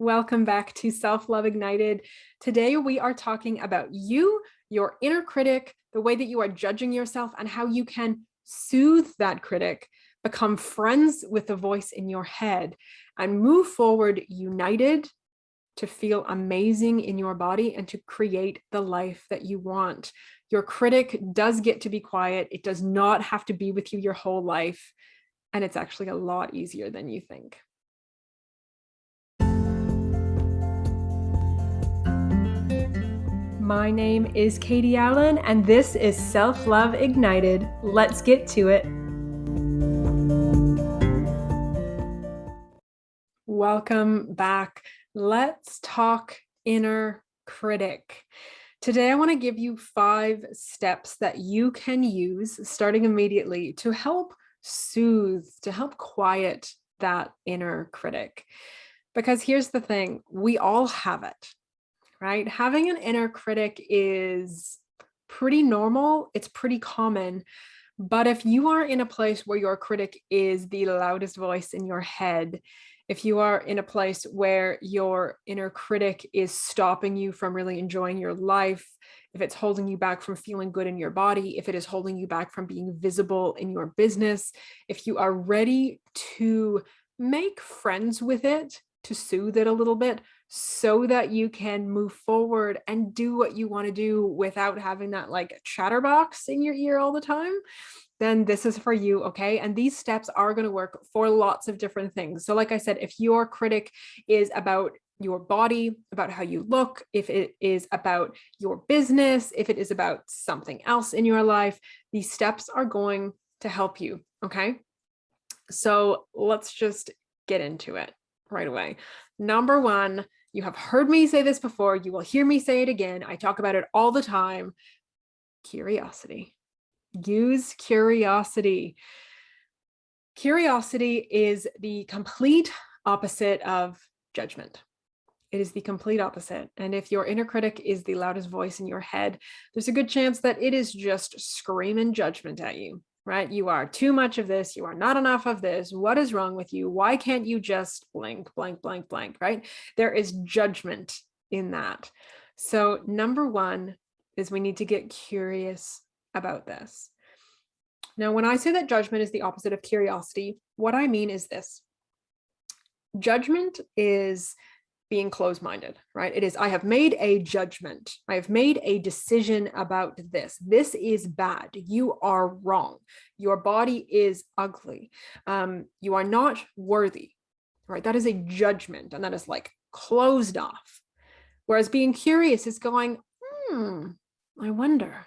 Welcome back to Self-Love Ignited. Today we are talking about you, your inner critic, the way that you are judging yourself, and how you can soothe that critic, become friends with the voice in your head, and move forward united to feel amazing in your body and to create the life that you want. Your critic does get to be quiet. It does not have to be with you your whole life. And it's actually a lot easier than you think. My name is Katie Allen, and this is Self-Love Ignited. Let's get to it. Welcome back. Let's talk inner critic. Today, I want to give you 5 steps that you can use starting immediately to help soothe, to help quiet that inner critic. Because here's the thing, we all have it. Right? Having an inner critic is pretty normal. It's pretty common. But if you are in a place where your critic is the loudest voice in your head, if you are in a place where your inner critic is stopping you from really enjoying your life, if it's holding you back from feeling good in your body, if it is holding you back from being visible in your business, if you are ready to make friends with it, to soothe it a little bit, so that you can move forward and do what you want to do without having that like chatterbox in your ear all the time, then this is for you, okay? And these steps are going to work for lots of different things. So like I said, if your critic is about your body, about how you look, if it is about your business, if it is about something else in your life, these steps are going to help you, okay? So let's just get into it right away. Number 1, you have heard me say this before. You will hear me say it again. I talk about it all the time. Curiosity. Use curiosity. Curiosity is the complete opposite of judgment. It is the complete opposite. And if your inner critic is the loudest voice in your head, there's a good chance that it is just screaming judgment at you. Right? You are too much of this. You are not enough of this. What is wrong with you? Why can't you just blank, blank, blank, blank, right? There is judgment in that. So number 1 is we need to get curious about this. Now, when I say that judgment is the opposite of curiosity, what I mean is this. Judgment is being closed-minded, right? It is, I have made a judgment. I have made a decision about this. This is bad. You are wrong. Your body is ugly. You are not worthy, right? That is a judgment, and that is like closed off. Whereas being curious is going, I wonder,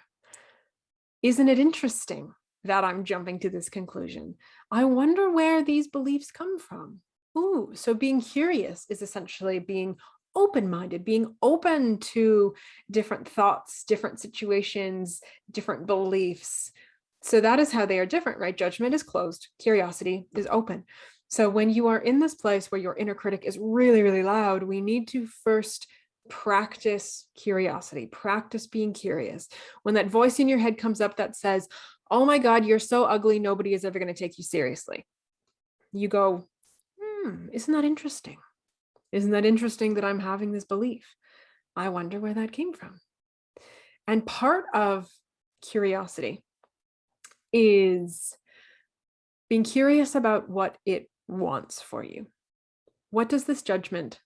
isn't it interesting that I'm jumping to this conclusion? I wonder where these beliefs come from. Ooh, so being curious is essentially being open-minded, being open to different thoughts, different situations, different beliefs. So that is how they are different, right? Judgment is closed, curiosity is open. So when you are in this place where your inner critic is really, really loud, we need to first practice curiosity, practice being curious. When that voice in your head comes up that says, oh my God, you're so ugly, nobody is ever going to take you seriously. You go, isn't that interesting? Isn't that interesting that I'm having this belief? I wonder where that came from. And part of curiosity is being curious about what it wants for you. What does this judgment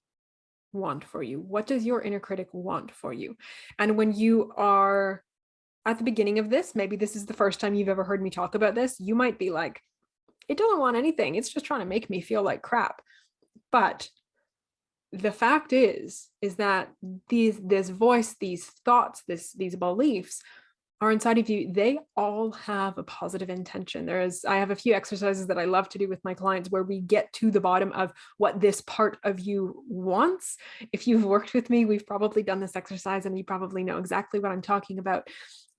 want for you? What does your inner critic want for you? And when you are at the beginning of this, maybe this is the first time you've ever heard me talk about this, you might be like, it doesn't want anything. It's just trying to make me feel like crap. But the fact is that this voice, these thoughts, these beliefs are inside of you. They all have a positive intention. I have a few exercises that I love to do with my clients where we get to the bottom of what this part of you wants. If you've worked with me, we've probably done this exercise and you probably know exactly what I'm talking about.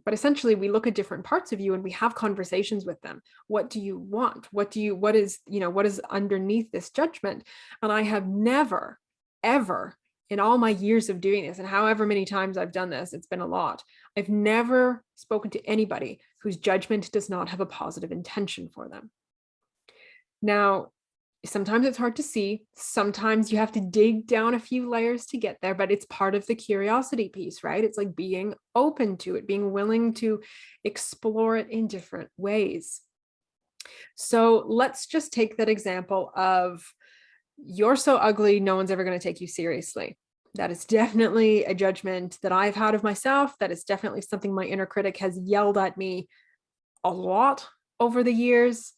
But essentially, we look at different parts of you and we have conversations with them. What do you want? What is underneath this judgment? And I have never, ever in all my years of doing this, and however many times I've done this, it's been a lot, I've never spoken to anybody whose judgment does not have a positive intention for them. Now, Sometimes it's hard to see. Sometimes you have to dig down a few layers to get there, but it's part of the curiosity piece, right? It's like being open to it, being willing to explore it in different ways. So let's just take that example of you're so ugly, no one's ever going to take you seriously. That is definitely a judgment that I've had of myself. That is definitely something my inner critic has yelled at me a lot over the years.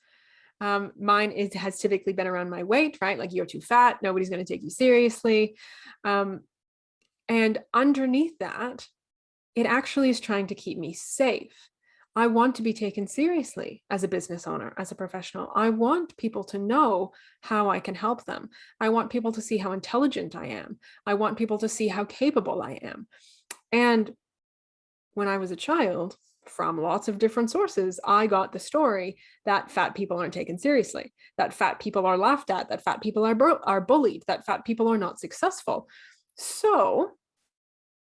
Mine has typically been around my weight, right? Like, you're too fat, nobody's going to take you seriously. And underneath that, it actually is trying to keep me safe. I want to be taken seriously as a business owner, as a professional. I want people to know how I can help them. I want people to see how intelligent I am. I want people to see how capable I am. And when I was a child, from lots of different sources, I got the story that fat people aren't taken seriously, that fat people are laughed at, that fat people are bullied, that fat people are not successful. So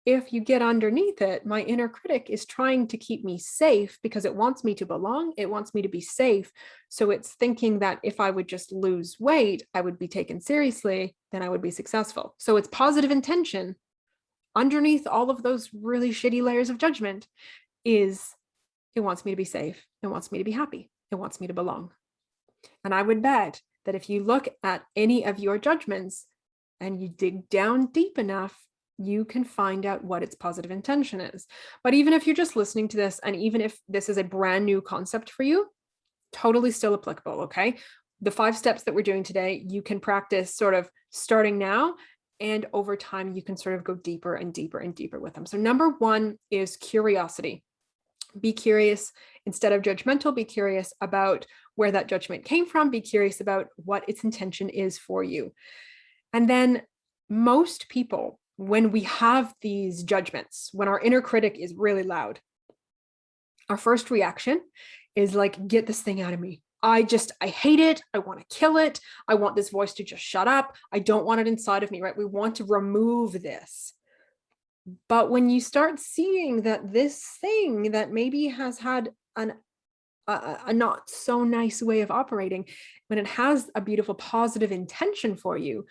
if you get underneath it, my inner critic is trying to keep me safe because it wants me to belong. It wants me to be safe. So it's thinking that if I would just lose weight, I would be taken seriously, then I would be successful. So it's positive intention underneath all of those really shitty layers of judgment is it wants me to be safe. It wants me to be happy. It wants me to belong. And I would bet that if you look at any of your judgments and you dig down deep enough, you can find out what its positive intention is. But even if you're just listening to this, and even if this is a brand new concept for you, totally still applicable, okay? The 5 steps that we're doing today, you can practice sort of starting now, and over time, you can sort of go deeper and deeper and deeper with them. So number 1 is curiosity. Be curious instead of judgmental. Be curious about where that judgment came from. Be curious about what its intention is for you. And then most people, when we have these judgments, when our inner critic is really loud, our first reaction is like, get this thing out of me. I hate it. I want to kill it. I want this voice to just shut up. I don't want it inside of me, right? We want to remove this. But when you start seeing that this thing that maybe has had a not so nice way of operating, when it has a beautiful positive intention for you,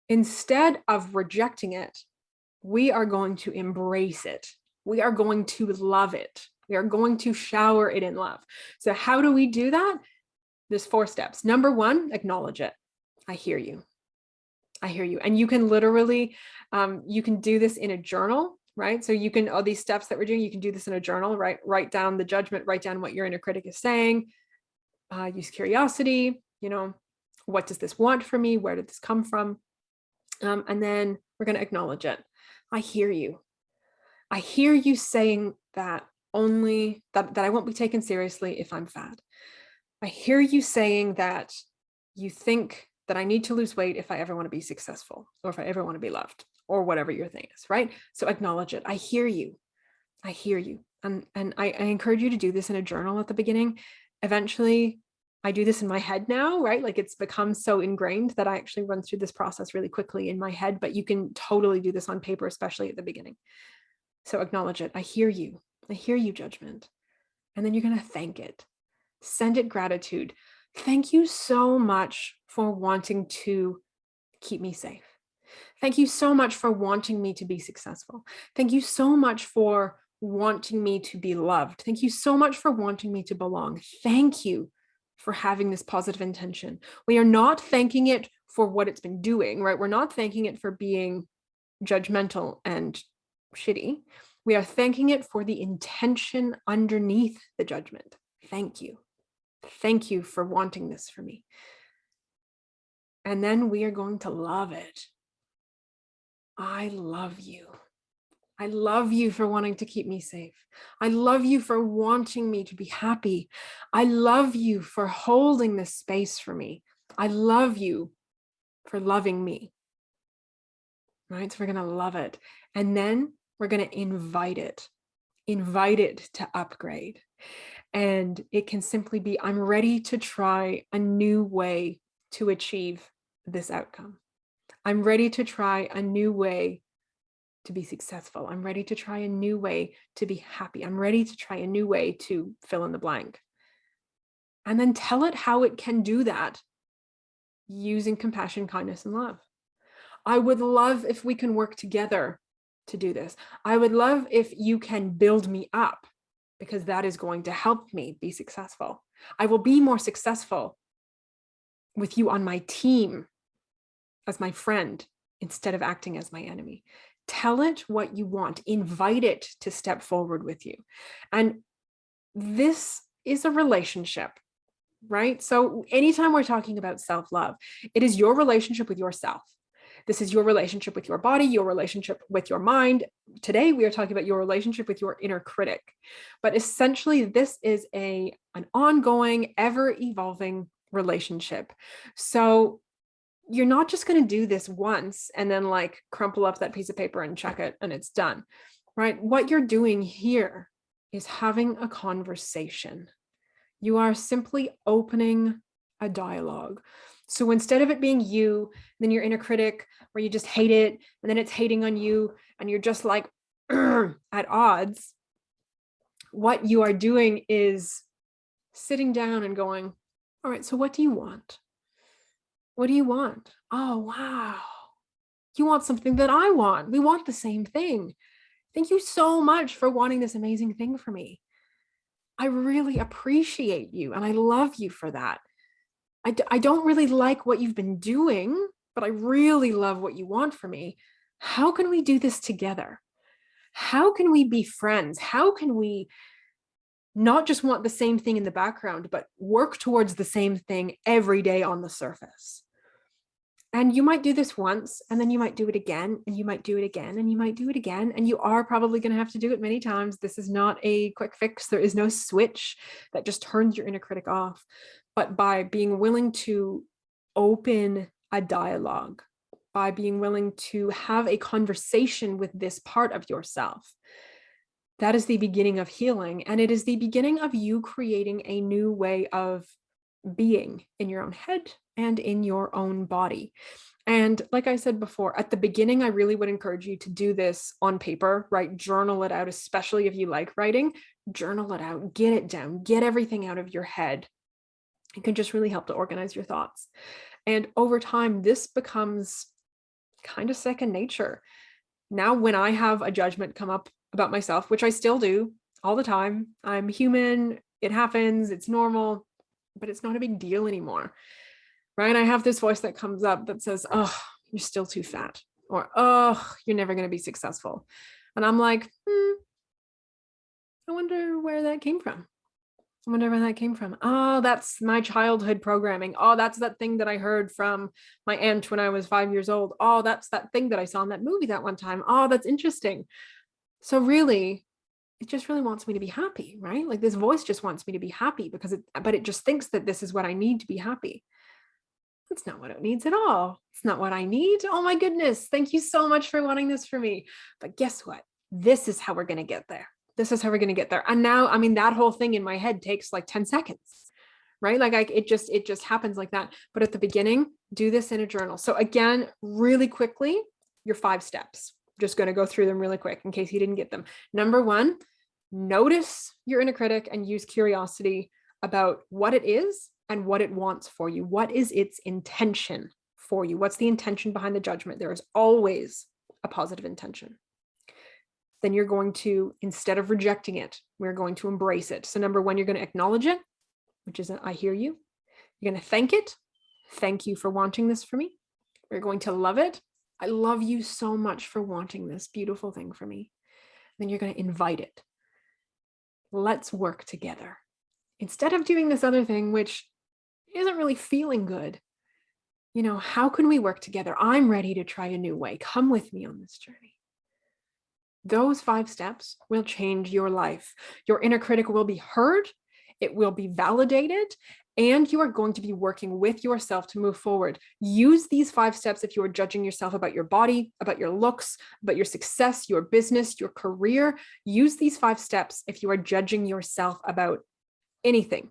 instead of rejecting it, we are going to embrace it. We are going to love it. We are going to shower it in love. So how do we do that? There's 4 steps. Number 1, acknowledge it. I hear you. I hear you. And you can literally, you can do this in a journal, right? So you can, all these steps that we're doing, you can do this in a journal, right? Write down the judgment, write down what your inner critic is saying, use curiosity, what does this want from me? Where did this come from? And then we're going to acknowledge it. I hear you. I hear you saying that that I won't be taken seriously if I'm fat. I hear you saying that you think that I need to lose weight if I ever want to be successful, or if I ever want to be loved, or whatever your thing is, right? So acknowledge it. I hear you. I hear you. And I encourage you to do this in a journal at the beginning. Eventually, I do this in my head now, right? Like, it's become so ingrained that I actually run through this process really quickly in my head, but you can totally do this on paper, especially at the beginning. So acknowledge it. I hear you. I hear you, judgment. And then you're going to thank it. Send it gratitude. Thank you so much for wanting to keep me safe. Thank you so much for wanting me to be successful. Thank you so much for wanting me to be loved. Thank you so much for wanting me to belong. Thank you for having this positive intention. We are not thanking it for what it's been doing, right? We're not thanking it for being judgmental and shitty. We are thanking it for the intention underneath the judgment. Thank you. Thank you for wanting this for me. And then we are going to love it. I love you. I love you for wanting to keep me safe. I love you for wanting me to be happy. I love you for holding this space for me. I love you for loving me. Right? So we're going to love it. And then we're going to invite it to upgrade. And it can simply be, I'm ready to try a new way to achieve this outcome. I'm ready to try a new way to be successful. I'm ready to try a new way to be happy. I'm ready to try a new way to fill in the blank. And then tell it how it can do that using compassion, kindness, and love. I would love if we can work together to do this. I would love if you can build me up, because that is going to help me be successful. I will be more successful with you on my team as my friend instead of acting as my enemy. Tell it what you want. Invite it to step forward with you. And this is a relationship, right? So anytime we're talking about self-love, it is your relationship with yourself. This is your relationship with your body, your relationship with your mind. Today, we are talking about your relationship with your inner critic. But essentially, this is an ongoing, ever-evolving relationship. So you're not just going to do this once and then like crumple up that piece of paper and check it and it's done, right? What you're doing here is having a conversation. You are simply opening a dialogue. So instead of it being you, then your inner critic, where you just hate it, and then it's hating on you, and you're just like at odds, what you are doing is sitting down and going, all right, so what do you want? What do you want? Oh, wow. You want something that I want. We want the same thing. Thank you so much for wanting this amazing thing for me. I really appreciate you and I love you for that. I don't really like what you've been doing, but I really love what you want for me. How can we do this together? How can we be friends? How can we not just want the same thing in the background, but work towards the same thing every day on the surface? And you might do this once, and then you might do it again, and you might do it again, and you might do it again, and you are probably going to have to do it many times. This is not a quick fix. There is no switch that just turns your inner critic off. But by being willing to open a dialogue, by being willing to have a conversation with this part of yourself, that is the beginning of healing. And it is the beginning of you creating a new way of being in your own head and in your own body. And like I said before, at the beginning, I really would encourage you to do this on paper, right? Journal it out, especially if you like writing. Journal it out, get it down, get everything out of your head. It can just really help to organize your thoughts. And over time, this becomes kind of second nature. Now, when I have a judgment come up about myself, which I still do all the time, I'm human, it happens, it's normal, but it's not a big deal anymore, right? I have this voice that comes up that says, oh, you're still too fat, or, oh, you're never going to be successful. And I'm like, I wonder where that came from. I wonder where that came from. Oh, that's my childhood programming. Oh, that's that thing that I heard from my aunt when I was 5 years old. Oh, that's that thing that I saw in that movie that one time. Oh, that's interesting. So really, it just really wants me to be happy, right? Like this voice just wants me to be happy but it just thinks that this is what I need to be happy. That's not what it needs at all. It's not what I need. Oh my goodness. Thank you so much for wanting this for me. But guess what? This is how we're going to get there. This is how we're going to get there. And now, I mean, that whole thing in my head takes like 10 seconds, right? Like it just happens like that. But at the beginning, do this in a journal. So again, really quickly, your 5 steps. Just going to go through them really quick in case you didn't get them. Number 1, notice your inner critic and use curiosity about what it is and what it wants for you. What is its intention for you? What's the intention behind the judgment? There is always a positive intention. Then you're going to, instead of rejecting it, we're going to embrace it. So number 1, you're going to acknowledge it, which is I hear you. You're going to thank it. Thank you for wanting this for me. We're going to love it. I love you so much for wanting this beautiful thing for me. Then you're going to invite it. Let's work together. Instead of doing this other thing, which isn't really feeling good, how can we work together? I'm ready to try a new way. Come with me on this journey. Those 5 steps will change your life. Your inner critic will be heard, it will be validated, and you are going to be working with yourself to move forward. Use these 5 steps if you are judging yourself about your body, about your looks, about your success, your business, your career. Use these 5 steps if you are judging yourself about anything.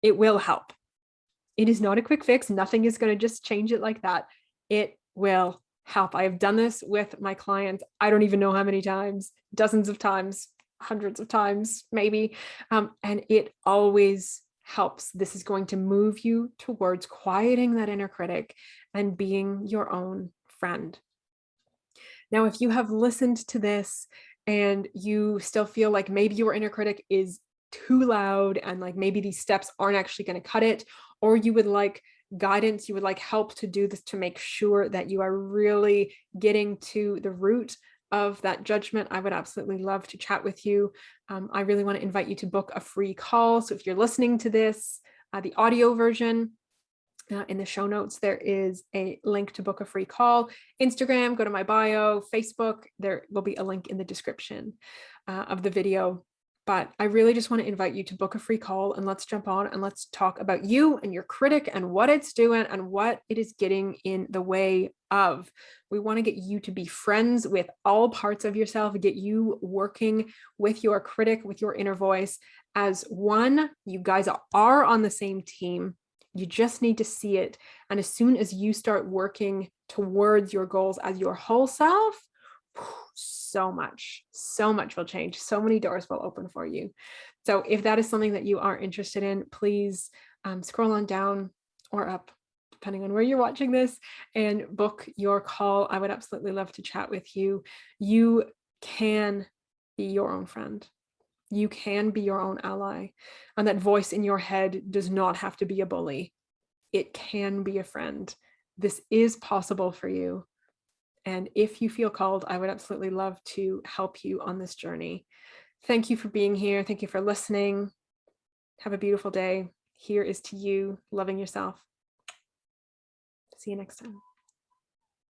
It will help. It is not a quick fix. Nothing is going to just change it like that. It will help. I have done this with my clients. I don't even know how many times, dozens of times, hundreds of times, maybe. And it always helps. This is going to move you towards quieting that inner critic and being your own friend. Now, if you have listened to this and you still feel like maybe your inner critic is too loud and like maybe these steps aren't actually going to cut it, or you would like guidance, you would like help to do this to make sure that you are really getting to the root of that judgment, I would absolutely love to chat with you. I really want to invite you to book a free call. So if you're listening to this, the audio version, in the show notes, there is a link to book a free call. Instagram, go to my bio. Facebook, there will be a link in the description of the video. But I really just want to invite you to book a free call and let's jump on and let's talk about you and your critic and what it's doing and what it is getting in the way of. We want to get you to be friends with all parts of yourself, get you working with your critic, with your inner voice as one. You guys are on the same team. You just need to see it. And as soon as you start working towards your goals as your whole self, so much will change. So many doors will open for you. So if that is something that you are interested in, please scroll on down or up, depending on where you're watching this, and book your call. I would absolutely love to chat with you. You can be your own friend. You can be your own ally. And that voice in your head does not have to be a bully. It can be a friend. This is possible for you. And if you feel called, I would absolutely love to help you on this journey. Thank you for being here. Thank you for listening. Have a beautiful day. Here is to you loving yourself. See you next time.